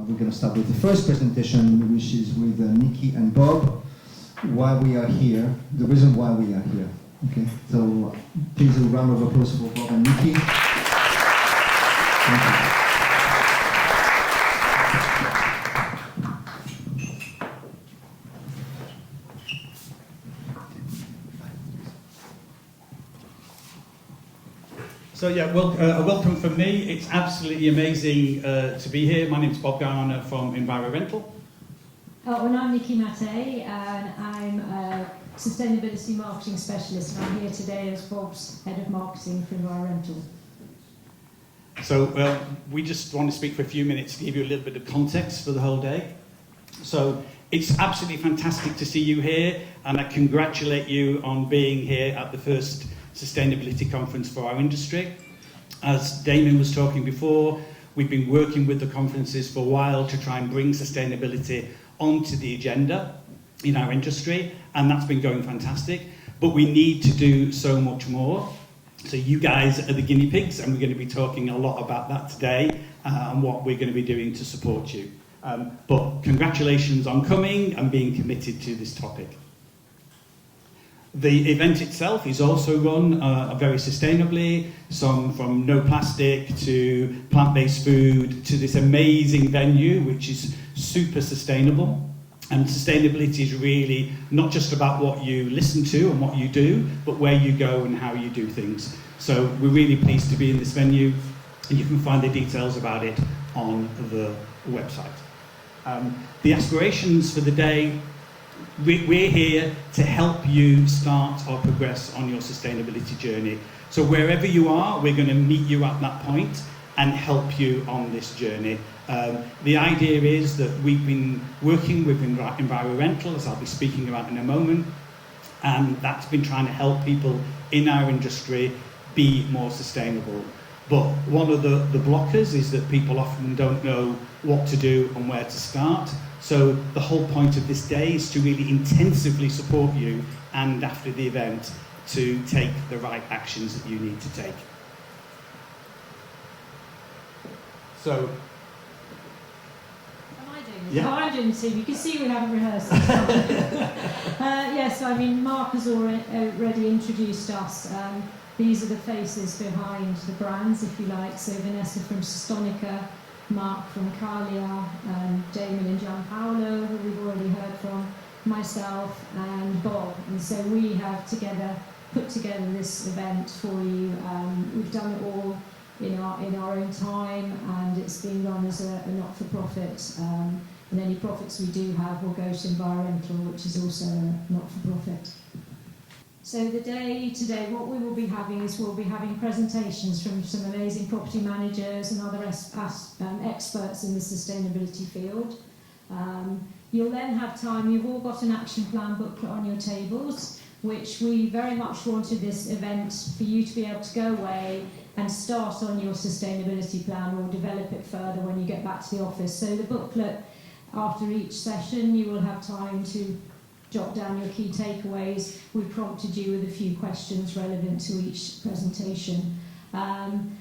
we're going to start with the first presentation, which is with Nikki and Bob, why we are here, the reason why we are here. Okay, so please a round of applause for Bob and Nikki. Thank you. So yeah, well, welcome from me. It's absolutely amazing to be here. My name's Bob Garner from EnviroRental. And I'm Nikki Mattei, and I'm a Sustainability Marketing Specialist, and I'm here today as Bob's Head of Marketing for EnviroRental. So we just want to speak for a few minutes to give you a little bit of context for the whole day. So it's absolutely fantastic to see you here, and I congratulate you on being here at the first Sustainability Conference for our industry. As Damien was talking before, we've been working with the conferences for a while to try and bring sustainability onto the agenda in our industry, and that's been going fantastic, but we need to do so much more. So you guys are the guinea pigs, and we're going to be talking a lot about that today and what we're going to be doing to support you. But congratulations on coming and being committed to this topic. The event itself is also run very sustainably, from no plastic to plant-based food to this amazing venue which is super sustainable. And sustainability is really not just about what you listen to and what you do, but where you go and how you do things. So we're really pleased to be in this venue, and you can find the details about it on the website. The aspirations for the day: we're here to help you start or progress on your sustainability journey. So wherever you are, we're going to meet you at that point and help you on this journey. The idea is that we've been working with EnviroRental, as I'll be speaking about in a moment, and that's been trying to help people in our industry be more sustainable. But one of the blockers is that people often don't know what to do and where to start. So the whole point of this day is to really intensively support you, and after the event, to take the right actions that you need to take. So, Am I doing this? Yeah. Oh, I'm doing this too. You can see we haven't rehearsed. Yes, I mean, Mark has already introduced us. These are the faces behind the brands, if you like. So Vanessa from Stonica, Mark from Calia, Damien and Gianpaolo, who we've already heard from, myself and Bob. And so we have put together this event for you. We've done it all in our own time, and it's being run as a not-for-profit. And any profits we do have will go to EnviroRental, which is also a not-for-profit. So the day today, what we will be having is we'll be having presentations from some amazing property managers and other experts in the sustainability field. You'll then have time, you've all got an action plan booklet on your tables, which we very much wanted this event for you to be able to go away and start on your sustainability plan or develop it further when you get back to the office. So the booklet, after each session, you will have time to jot down your key takeaways. We prompted you with a few questions relevant to each presentation. And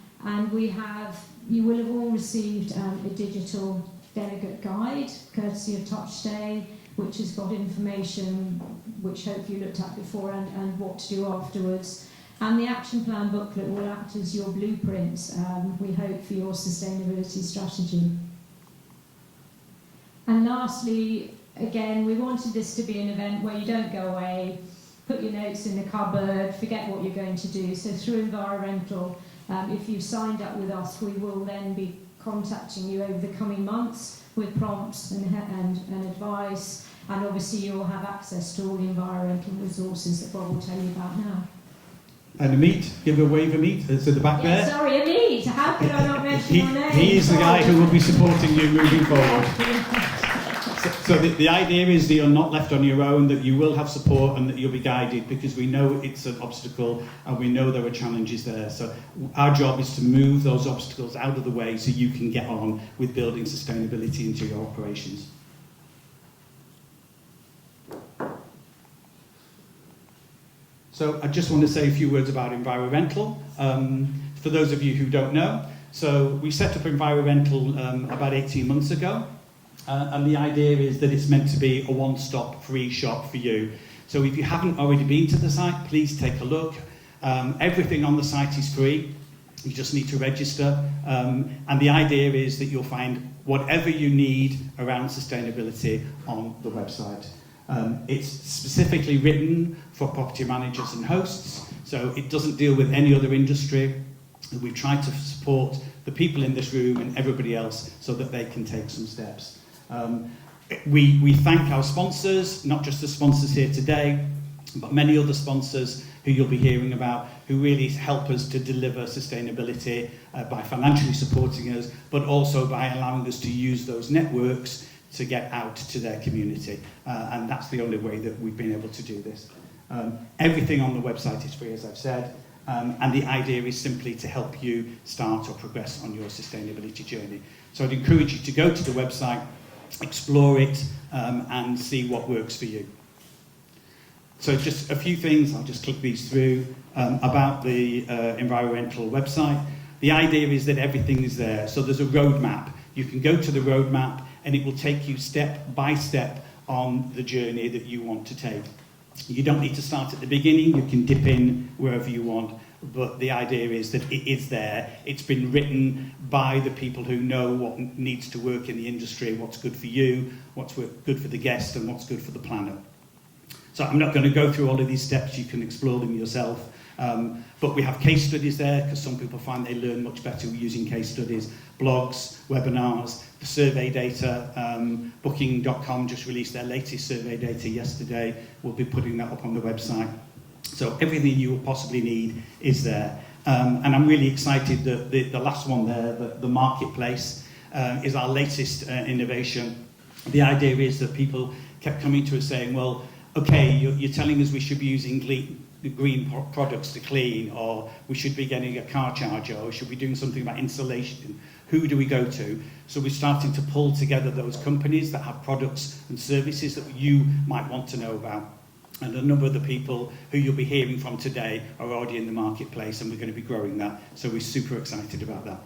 you will have all received a digital delegate guide, courtesy of Touchday, which has got information which hopefully you looked at before and what to do afterwards. And the action plan booklet will act as your blueprint, we hope, for your sustainability strategy. And lastly, again, we wanted this to be an event where you don't go away, put your notes in the cupboard, forget what you're going to do. So through EnviroRental, if you've signed up with us, we will then be contacting you over the coming months with prompts and advice, and obviously you'll have access to all the EnviroRental resources that Bob will tell you about now. And Amit, give a wave, Amit, it's at the back there. Sorry, Amit, how could I not mention your name? He is the guy who will be supporting you moving forward. So the idea is that you're not left on your own, that you will have support and that you'll be guided, because we know it's an obstacle and we know there are challenges there. So our job is to move those obstacles out of the way so you can get on with building sustainability into your operations. So I just want to say a few words about EnviroRental. For those of you who don't know, so we set up EnviroRental about 18 months ago. And the idea is that it's meant to be a one-stop free shop for you. So if you haven't already been to the site, please take a look. Everything on the site is free. You just need to register. And the idea is that you'll find whatever you need around sustainability on the website. It's specifically written for property managers and hosts, so it doesn't deal with any other industry. We've tried to support the people in this room and everybody else so that they can take some steps. We thank our sponsors, not just the sponsors here today, but many other sponsors who you'll be hearing about, who really help us to deliver sustainability by financially supporting us, but also by allowing us to use those networks to get out to their community. And that's the only way that we've been able to do this. Everything on the website is free, as I've said, and the idea is simply to help you start or progress on your sustainability journey. So I'd encourage you to go to the website, explore it, and see what works for you. So just a few things, I'll just click these through, about the EnviroRental website. The idea is that everything is there. So there's a roadmap. You can go to the roadmap and it will take you step by step on the journey that you want to take. You don't need to start at the beginning, you can dip in wherever you want, but the idea is that it is there. It's been written by the people who know what needs to work in the industry, what's good for you, what's good for the guest, and what's good for the planet. So I'm not going to go through all of these steps, you can explore them yourself. But we have case studies there, because some people find they learn much better using case studies, blogs, webinars, the survey data. Booking.com just released their latest survey data yesterday. We'll be putting that up on the website. So everything you will possibly need is there. And I'm really excited that the last one there, the marketplace, is our latest innovation. The idea is that people kept coming to us saying, well, okay, you're telling us we should be using green products to clean, or we should be getting a car charger, or should we be doing something about insulation? Who do we go to? So we're starting to pull together those companies that have products and services that you might want to know about. And a number of the people who you'll be hearing from today are already in the marketplace, and we're going to be growing that. So we're super excited about that.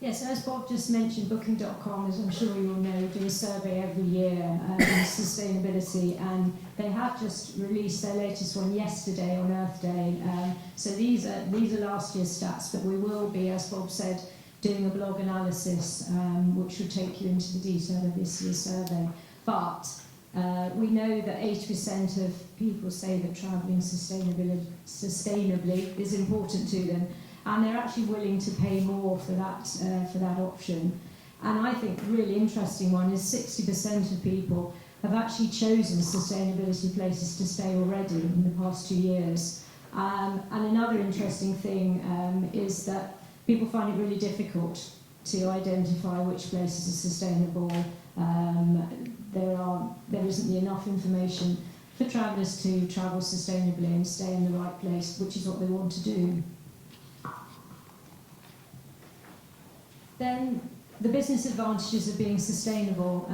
Yes, as Bob just mentioned, Booking.com, as I'm sure you all know, do a survey every year on sustainability, and they have just released their latest one yesterday on Earth Day. So these are last year's stats, but we will be, as Bob said, doing a blog analysis, which will take you into the detail of this year's survey. But we know that 80% of people say that travelling sustainably is important to them, and they're actually willing to pay more for that option. And I think a really interesting one is 60% of people have actually chosen sustainability places to stay already in the past 2 years. And another interesting thing is that people find it really difficult to identify which places are sustainable. There isn't enough information for travellers to travel sustainably and stay in the right place, which is what they want to do. Then the business advantages of being sustainable.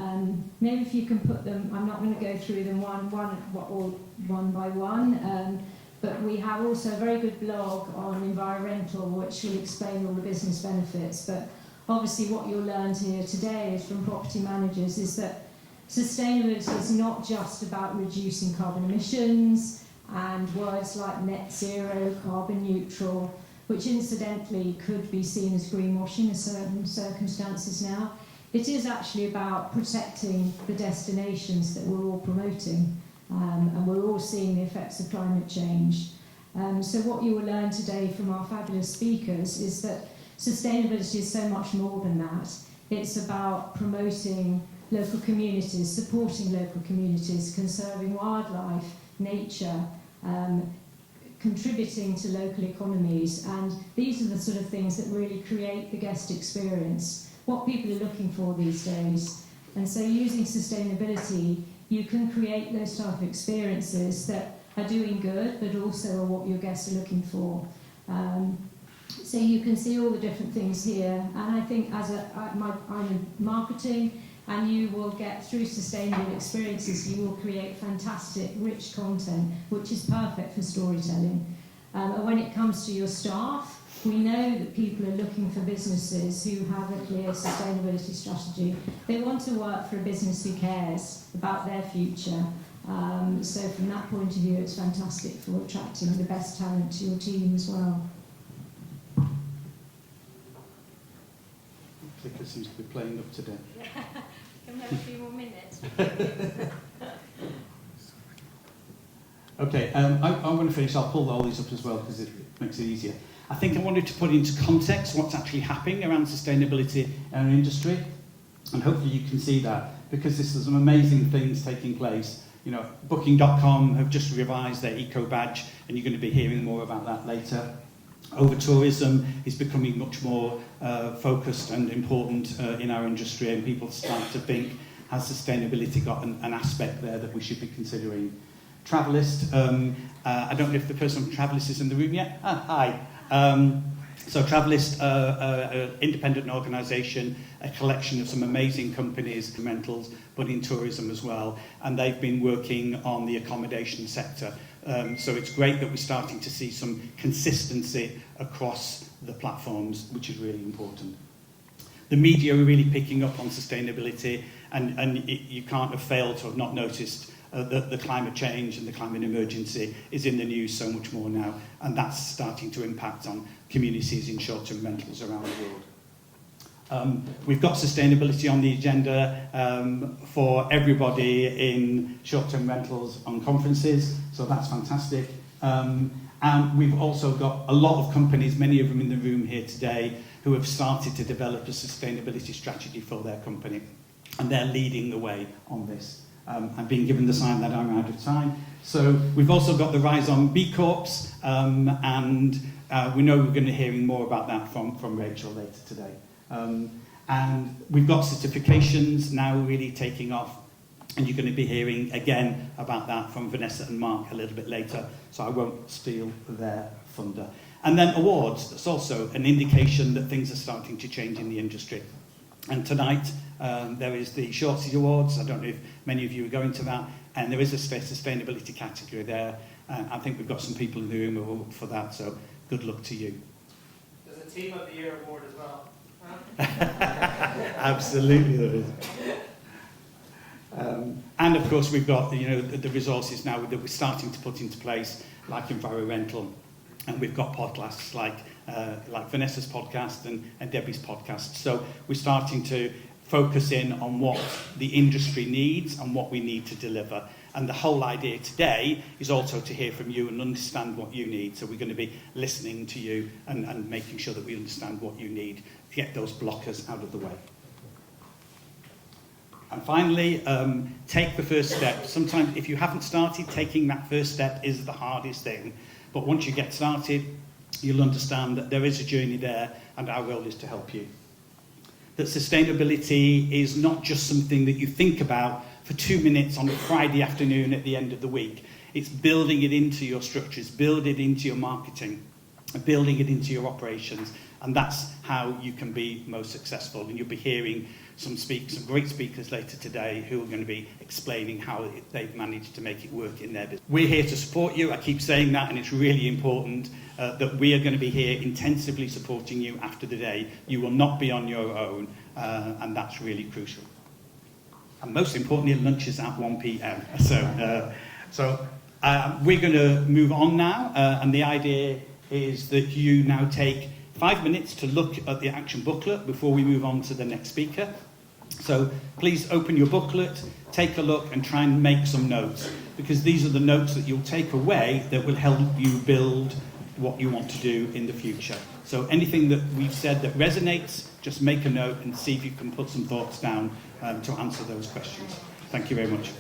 Maybe if you can put them, I'm not going to go through them one by one, but we have also a very good blog on EnviroRental which will explain all the business benefits. But obviously what you'll learn here today is from property managers is that sustainability is not just about reducing carbon emissions and words like net zero, carbon neutral, which incidentally could be seen as greenwashing in certain circumstances now. It is actually about protecting the destinations that we're all promoting, and we're all seeing the effects of climate change. So what you will learn today from our fabulous speakers is that sustainability is so much more than that. It's about promoting local communities, supporting local communities, conserving wildlife, nature, contributing to local economies, and these are the sort of things that really create the guest experience, what people are looking for these days. And so using sustainability, you can create those type of experiences that are doing good, but also are what your guests are looking for. So you can see all the different things here, and I think as I'm in marketing, and you will get, through sustainable experiences, you will create fantastic, rich content, which is perfect for storytelling. And when it comes to your staff, We know that people are looking for businesses who have a clear sustainability strategy. They want to work for a business who cares about their future. So from that point of view, it's fantastic for attracting the best talent to your team as well. Clicker seems to be playing up today. Can we have a few more minutes? Okay, I'm going to finish. I'll pull all these up as well because it makes it easier. I think I wanted to put into context what's actually happening around sustainability in our industry, and hopefully you can see that, because there's some amazing things taking place. You know, Booking.com have just revised their eco badge, and you're going to be hearing more about that later. Over-tourism is becoming much more focused and important in our industry, and people start to think, has sustainability got an aspect there that we should be considering? Travelist, I don't know if the person from Travelist is in the room yet. Hi. So Travelist, an independent organisation, a collection of some amazing companies, rentals, but in tourism as well, and they've been working on the accommodation sector. So it's great that we're starting to see some consistency across the platforms, which is really important. The media are really picking up on sustainability, and you can't have failed to have not noticed that the climate change and the climate emergency is in the news so much more now, and that's starting to impact on communities in short-term rentals around the world. We've got sustainability on the agenda for everybody in short-term rentals on conferences, so that's fantastic. And we've also got a lot of companies, many of them in the room here today, who have started to develop a sustainability strategy for their company, and they're leading the way on this. I'm being given the sign that I'm out of time. So we've also got the rise on B Corps, and we know we're going to be hearing more about that from Rachel later today. And we've got certifications now really taking off, and you're going to be hearing again about that from Vanessa and Mark a little bit later, so I won't steal their thunder. And then awards, that's also an indication that things are starting to change in the industry. And tonight, there is the Shortsy Awards. I don't know if many of you are going to that. And there is a sustainability category there. I think we've got some people in the room who are up for that, so good luck to you. There's a Team of the Year award as well. Absolutely there is. And of course we've got the resources now that we're starting to put into place, like EnviroRental, and we've got podcasts like Vanessa's podcast and Debbie's podcast. So we're starting to focus in on what the industry needs and what we need to deliver. And the whole idea today is also to hear from you and understand what you need. So we're going to be listening to you and making sure that we understand what you need to get those blockers out of the way. And finally, take the first step. Sometimes if you haven't started, taking that first step is the hardest thing. But once you get started, you'll understand that there is a journey there, and our role is to help you. That sustainability is not just something that you think about for 2 minutes on a Friday afternoon at the end of the week. It's building it into your structures, building it into your marketing, building it into your operations, and that's how you can be most successful. And you'll be hearing some great speakers later today who are going to be explaining how they've managed to make it work in their business. We're here to support you. I keep saying that, and it's really important that we are going to be here intensively supporting you after the day. You will not be on your own, and that's really crucial. And most importantly, lunch is at 1 p.m. So we're going to move on now, and the idea is that you now take 5 minutes to look at the action booklet before we move on to the next speaker. So please open your booklet, take a look, and try and make some notes, because these are the notes that you'll take away that will help you build what you want to do in the future. So anything that we've said that resonates, just make a note and see if you can put some thoughts down to answer those questions. Thank you very much.